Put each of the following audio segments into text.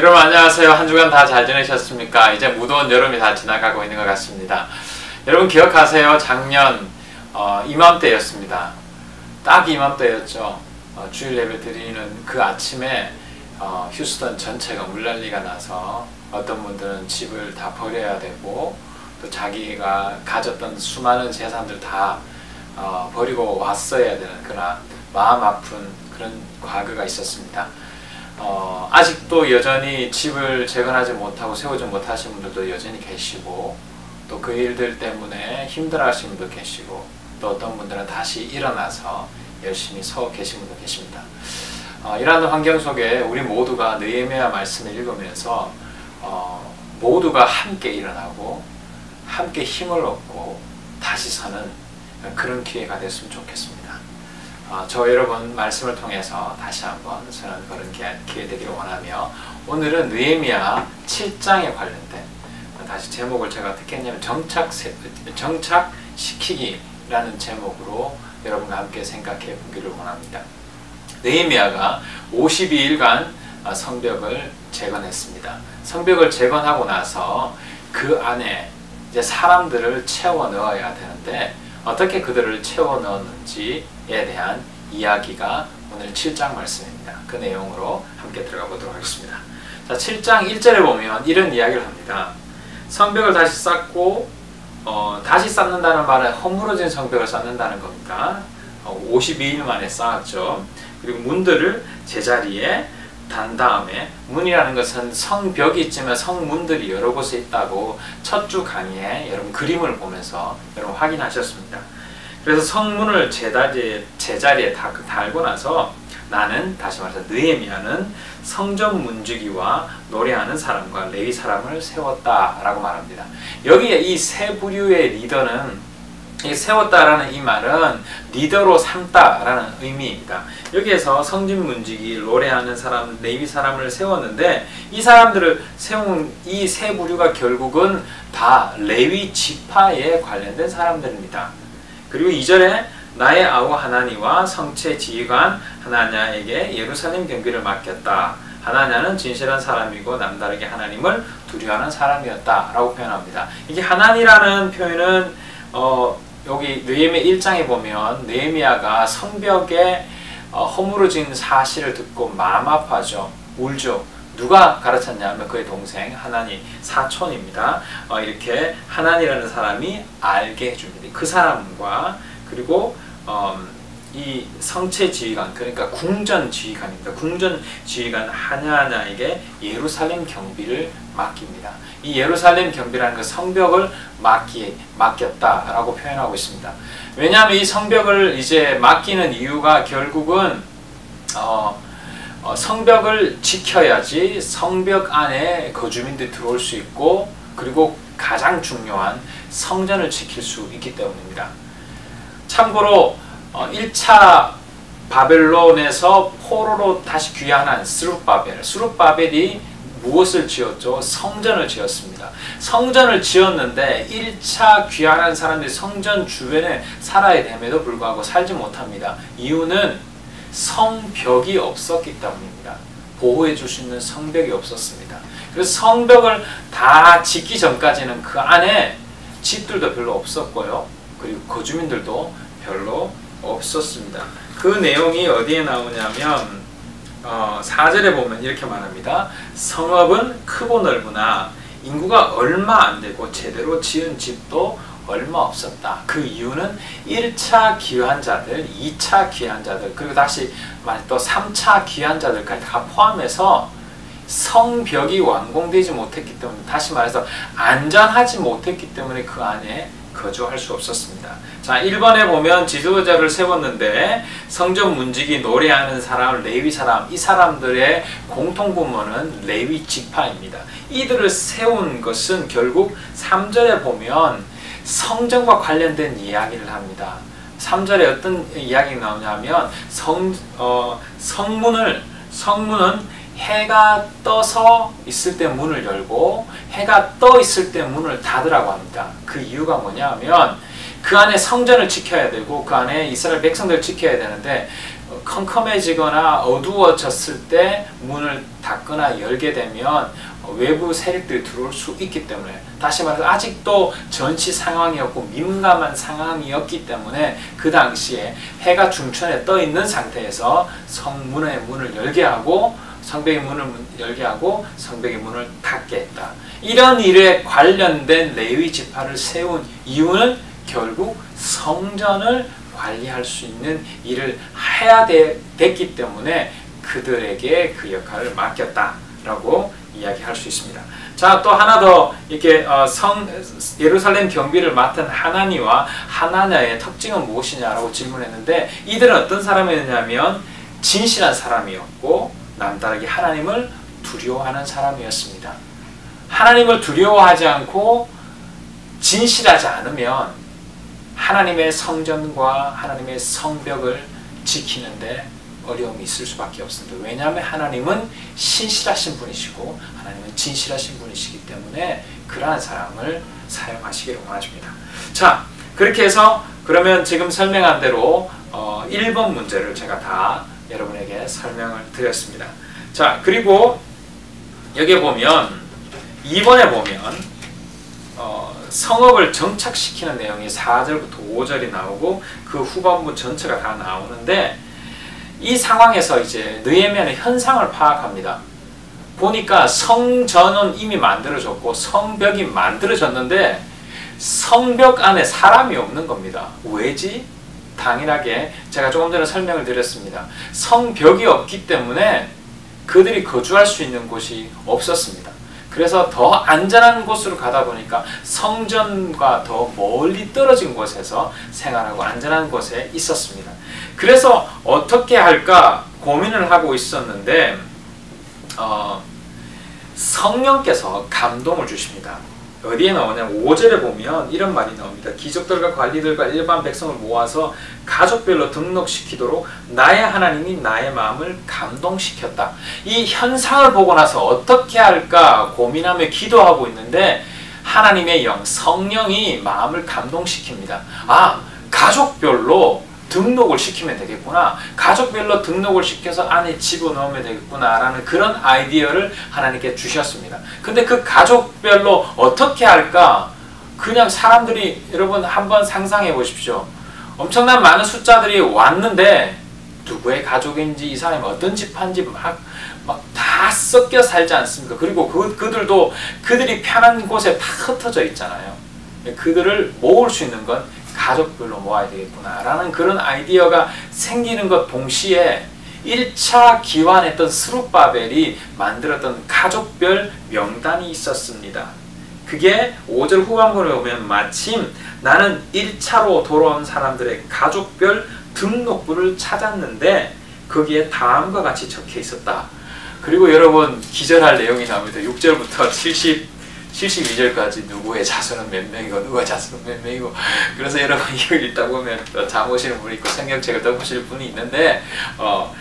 여러분 안녕하세요. 한 주간 다 잘 지내셨습니까? 이제 무더운 여름이 다 지나가고 있는 것 같습니다. 여러분 기억하세요? 작년 이맘때였습니다. 딱 이맘때였죠. 주일 예배 드리는 그 아침에 휴스턴 전체가 물난리가 나서 어떤 분들은 집을 다 버려야 되고 또 자기가 가졌던 수많은 재산들 다 버리고 왔어야 되는 그런 마음 아픈 그런 과거가 있었습니다. 아직도 여전히 집을 재건하지 못하고 세우지 못하신 분들도 여전히 계시고 또 그 일들 때문에 힘들어 하시는 분도 계시고 또 어떤 분들은 다시 일어나서 열심히 서 계신 분도 계십니다. 이러한 환경 속에 우리 모두가 느헤미야 말씀을 읽으면서 모두가 함께 일어나고 함께 힘을 얻고 다시 서는 그런 기회가 됐으면 좋겠습니다. 저 여러분 말씀을 통해서 다시 한번 서는 그런 기회 되기를 원하며 오늘은 느헤미야 7장에 관련된 다시 제목을 제가 어떻게 했냐면 정착시키기라는 제목으로 여러분과 함께 생각해 보기를 원합니다. 느헤미야가 52일간 성벽을 재건했습니다. 성벽을 재건하고 나서 그 안에 이제 사람들을 채워 넣어야 되는데 어떻게 그들을 채워 넣었는지에 대한 이야기가 오늘 7장 말씀입니다. 그 내용으로 함께 들어가 보도록 하겠습니다. 자, 7장 1절에 보면 이런 이야기를 합니다. 성벽을 다시 쌓고 다시 쌓는다는 말은 허물어진 성벽을 쌓는다는 겁니다. 52일 만에 쌓았죠. 그리고 문들을 제자리에 단 다음에 문이라는 것은 성벽이 있지만 성문들이 여러 곳에 있다고 첫 주 강의에 여러분 그림을 보면서 여러분 확인하셨습니다. 그래서 성문을 제자리에 달고 나서 나는 다시 말해서 느헤미야는 성전 문지기와 노래하는 사람과 레위 사람을 세웠다라고 말합니다. 여기에 이 세 부류의 리더는 세웠다라는 이 말은 리더로 삼다라는 의미입니다. 여기에서 성전 문지기, 노래하는 사람, 레위 사람을 세웠는데 이 사람들을 세운 이 세 부류가 결국은 다 레위 지파에 관련된 사람들입니다. 그리고 2절에 나의 아우 하나니와 성체 지휘관 하나냐에게 예루살렘 경비를 맡겼다. 하나냐는 진실한 사람이고 남다르게 하나님을 두려워하는 사람이었다 라고 표현합니다. 이게 하나니라는 표현은 여기 느헤미야 1장에 보면 느헤미야가 성벽에 허물어진 사실을 듣고 마음 아파하죠. 울죠. 누가 가르쳤냐면 그의 동생 하나니 사촌입니다. 이렇게 하나니라는 사람이 알게 해줍니다. 그 사람과 그리고 이 성체 지휘관 그러니까 궁전 지휘관입니다. 궁전 지휘관 하나냐에게 예루살렘 경비를 맡깁니다. 이 예루살렘 경비라는 그 성벽을 맡겼다라고 표현하고 있습니다. 왜냐하면 이 성벽을 이제 맡기는 이유가 결국은 성벽을 지켜야지 성벽 안에 거주민들이 들어올 수 있고 그리고 가장 중요한 성전을 지킬 수 있기 때문입니다. 참고로 1차 바벨론에서 포로로 다시 귀환한 스룹바벨이 무엇을 지었죠? 성전을 지었습니다. 성전을 지었는데 1차 귀환한 사람들이 성전 주변에 살아야 됨에도 불구하고 살지 못합니다. 이유는 성벽이 없었기 때문입니다. 보호해 줄 수 있는 성벽이 없었습니다. 그래서 성벽을 다 짓기 전까지는 그 안에 집들도 별로 없었고요. 그리고 거주민들도 별로 없었습니다. 그 내용이 어디에 나오냐면 4절에 보면 이렇게 말합니다. 성읍은 크고 넓으나 인구가 얼마 안 되고 제대로 지은 집도 얼마 없었다. 그 이유는 1차 귀환자들, 2차 귀환자들, 그리고 다시 말해 또 3차 귀환자들까지 다 포함해서 성벽이 완공되지 못했기 때문에 다시 말해서 안전하지 못했기 때문에 그 안에 거주할 수 없었습니다. 자, 1번에 보면 지도자를 세웠는데 성전 문지기, 노래하는 사람, 레위 사람, 이 사람들의 공통분모는 레위 지파입니다. 이들을 세운 것은 결국 3절에 보면 성전과 관련된 이야기를 합니다. 3절에 어떤 이야기가 나오냐면 성문은 해가 떠서 있을 때 문을 열고 해가 떠 있을 때 문을 닫으라고 합니다. 그 이유가 뭐냐면 그 안에 성전을 지켜야 되고 그 안에 이스라엘 백성들을 지켜야 되는데 컴컴해지거나 어두워졌을 때 문을 닫거나 열게 되면 외부 세력들이 들어올 수 있기 때문에, 다시 말해서 아직도 전시 상황이었고 민감한 상황이었기 때문에 그 당시에 해가 중천에 떠 있는 상태에서 성문의 문을 열게 하고 성벽의 문을 열게 하고 성벽의 문을 닫게 했다. 이런 일에 관련된 레위 지파를 세운 이유는 결국 성전을 관리할 수 있는 일을 해야 됐기 때문에 그들에게 그 역할을 맡겼다라고 이야기할 수 있습니다. 자, 또 하나 더 이렇게 예루살렘 경비를 맡은 하나니와 하나냐의 특징은 무엇이냐라고 질문했는데, 이들은 어떤 사람이었냐면 진실한 사람이었고 남다르게 하나님을 두려워하는 사람이었습니다. 하나님을 두려워하지 않고 진실하지 않으면 하나님의 성전과 하나님의 성벽을 지키는데 어려움이 있을 수밖에 없습니다. 왜냐하면 하나님은 신실하신 분이시고 하나님은 진실하신 분이시기 때문에 그러한 사람을 사용하시기를 원하십니다. 자, 그렇게 해서 그러면 지금 설명한 대로 1번 문제를 제가 다 여러분에게 설명을 드렸습니다. 자, 그리고 여기 보면 2번에 보면 성읍을 정착시키는 내용이 4절부터 5절이 나오고 그 후반부 전체가 다 나오는데, 이 상황에서 이제 느헤미야는 현상을 파악합니다. 보니까 성전은 이미 만들어졌고 성벽이 만들어졌는데 성벽 안에 사람이 없는 겁니다. 왜지? 당연하게 제가 조금 전에 설명을 드렸습니다. 성벽이 없기 때문에 그들이 거주할 수 있는 곳이 없었습니다. 그래서 더 안전한 곳으로 가다 보니까 성전과 더 멀리 떨어진 곳에서 생활하고 안전한 곳에 있었습니다. 그래서 어떻게 할까 고민을 하고 있었는데 성령께서 감동을 주십니다. 어디에 나오냐면 5절에 보면 이런 말이 나옵니다. 귀족들과 관리들과 일반 백성을 모아서 가족별로 등록시키도록 나의 하나님이 나의 마음을 감동시켰다. 이 현상을 보고 나서 어떻게 할까 고민하며 기도하고 있는데 하나님의 영, 성령이 마음을 감동시킵니다. 아, 가족별로 등록을 시키면 되겠구나. 가족별로 등록을 시켜서 안에 집어넣으면 되겠구나 라는 그런 아이디어를 하나님께 주셨습니다. 근데 그 가족별로 어떻게 할까? 그냥 사람들이, 여러분 한번 상상해 보십시오. 엄청난 많은 숫자들이 왔는데 누구의 가족인지 이 사람이 어떤 집안지 막 다 섞여 살지 않습니까? 그리고 그들도 그들이 편한 곳에 다 흩어져 있잖아요. 그들을 모을 수 있는 건 가족별로 모아야 되겠구나 라는 그런 아이디어가 생기는 것 동시에 1차 기환했던 스룹바벨이 만들었던 가족별 명단이 있었습니다. 그게 5절 후반부에 보면 마침 나는 1차로 돌아온 사람들의 가족별 등록부를 찾았는데 거기에 다음과 같이 적혀 있었다. 그리고 여러분 기절할 내용이 나옵니다. 6절부터 72절까지 누구의 자손은 몇 명이고 누구의 자손은 몇 명이고, 그래서 여러분 이걸 읽다 보면 잠오시는 분이 있고 성경책을 덮으실 분이 있는데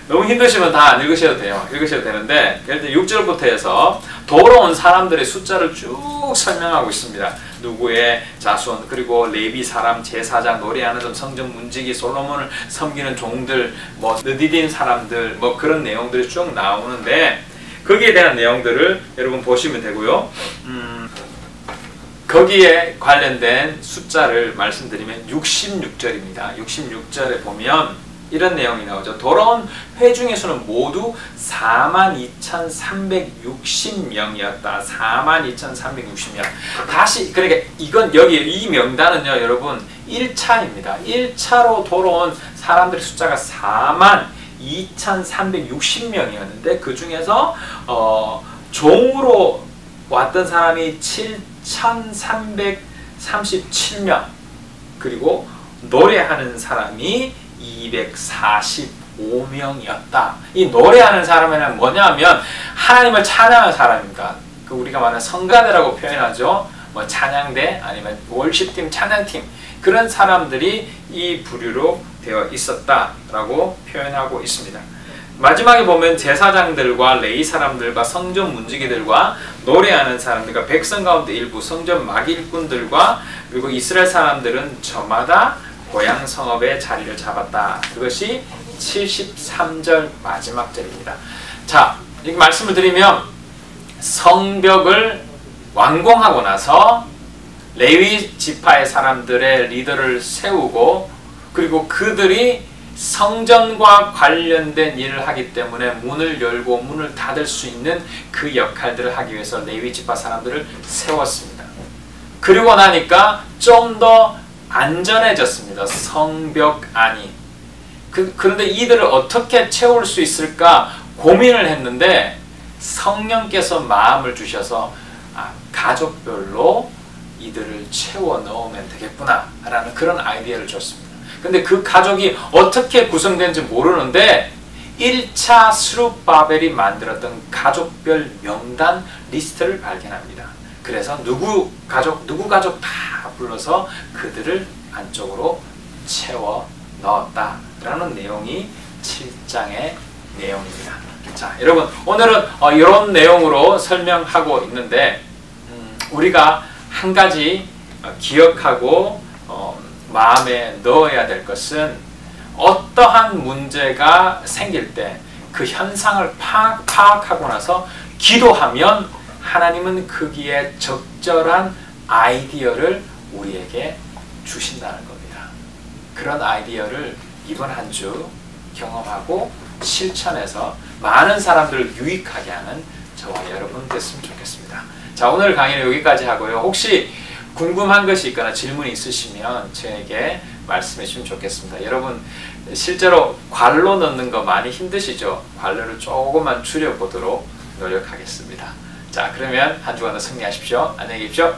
너무 힘드시면 다 안 읽으셔도 돼요. 읽으셔도 되는데, 예를 들어 6절부터 해서 돌아온 사람들의 숫자를 쭉 설명하고 있습니다. 누구의 자손, 그리고 레비 사람, 제사장, 노래하는 점, 성전 문지기, 솔로몬을 섬기는 종들, 뭐 느디딘 사람들, 뭐 그런 내용들이 쭉 나오는데 거기에 대한 내용들을 여러분 보시면 되고요. 거기에 관련된 숫자를 말씀드리면 66절입니다. 66절에 보면 이런 내용이 나오죠. 돌아온 회중의 수는 모두 42,360명이었다. 42,360명. 다시, 그러니까 이건 여기 이 명단은요, 여러분 1차입니다. 1차로 돌아온 사람들의 숫자가 42,360명이었는데 그 중에서 종으로 왔던 사람이 7,337명, 그리고 노래하는 사람이 245명이었다. 이 노래하는 사람은 뭐냐면 하나님을 찬양하는 사람입니다. 그 우리가 말하는 성가대라고 표현하죠. 뭐 찬양대 아니면 월십팀, 찬양팀, 그런 사람들이 이 부류로 되어 있었다라고 표현하고 있습니다. 마지막에 보면 제사장들과 레위 사람들과 성전 문지기들과 노래하는 사람들과 백성 가운데 일부 성전 막일꾼들과 그리고 이스라엘 사람들은 저마다 고향 성읍에 자리를 잡았다. 그것이 73절 마지막 절입니다. 자, 이렇게 말씀을 드리면 성벽을 완공하고 나서 레위 지파의 사람들의 리더를 세우고 그리고 그들이 성전과 관련된 일을 하기 때문에 문을 열고 문을 닫을 수 있는 그 역할들을 하기 위해서 레위 지파 사람들을 세웠습니다. 그리고 나니까 좀 더 안전해졌습니다. 성벽 안이. 그런데 이들을 어떻게 채울 수 있을까 고민을 했는데 성령께서 마음을 주셔서 가족별로 이들을 채워 넣으면 되겠구나 라는 그런 아이디어를 줬습니다. 근데 그 가족이 어떻게 구성된지 모르는데 1차 스룹바벨이 만들었던 가족별 명단 리스트를 발견합니다. 그래서 누구 가족 다 불러서 그들을 안쪽으로 채워 넣었다라는 내용이 7장의 내용입니다. 자, 여러분 오늘은 이런 내용으로 설명하고 있는데 우리가 한 가지 기억하고 마음에 넣어야 될 것은 어떠한 문제가 생길 때 그 현상을 파악하고 나서 기도하면 하나님은 거기에 적절한 아이디어를 우리에게 주신다는 겁니다. 그런 아이디어를 이번 한 주 경험하고 실천해서 많은 사람들을 유익하게 하는 저와 여러분 됐으면 좋겠습니다. 자, 오늘 강의는 여기까지 하고요. 혹시 궁금한 것이 있거나 질문이 있으시면 저에게 말씀해 주시면 좋겠습니다. 여러분 실제로 관로 넣는 거 많이 힘드시죠? 관로를 조금만 줄여보도록 노력하겠습니다. 자, 그러면 한 주간도 승리하십시오. 안녕히 계십시오.